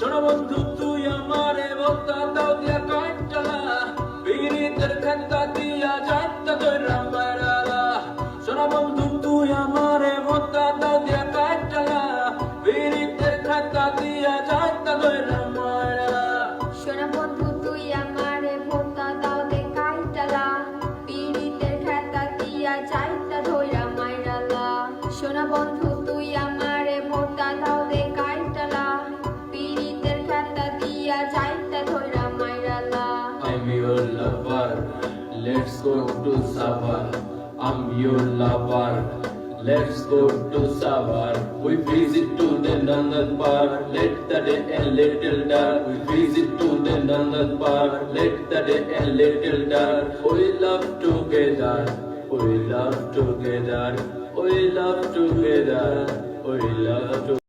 শোনো বন্ধু তুই আমারে বলতা দাও দিয়া কাটলা পীড়িতের খেতা দিয়া যাইতা ধইরা মারালা শোনো বন্ধু তুই আমারে বলতা দাও দিয়া কাটলা পীড়িতের খেতা দিয়া যাইতা ধইরা মারালা শোনা বন্ধু তুই আমারে ভোতা দাও দে কাইটালা পীড়িতের খেতা দিয়া যাইতা ধইরা মাইরালা শোনা বন্ধু তুই আমারে ভোতা দাও দে কাইটালা পীড়িতের খেতা দিয়া যাইতা ধইরা মাইরালা I'm your lover, let's go to Savar. I'm your lover, let's go to Savar. We visit to the Nandad Park, let the day a little dark. We visit to the Nandad Park, let the day a little dark. We love together, we love together, we love together, we love together.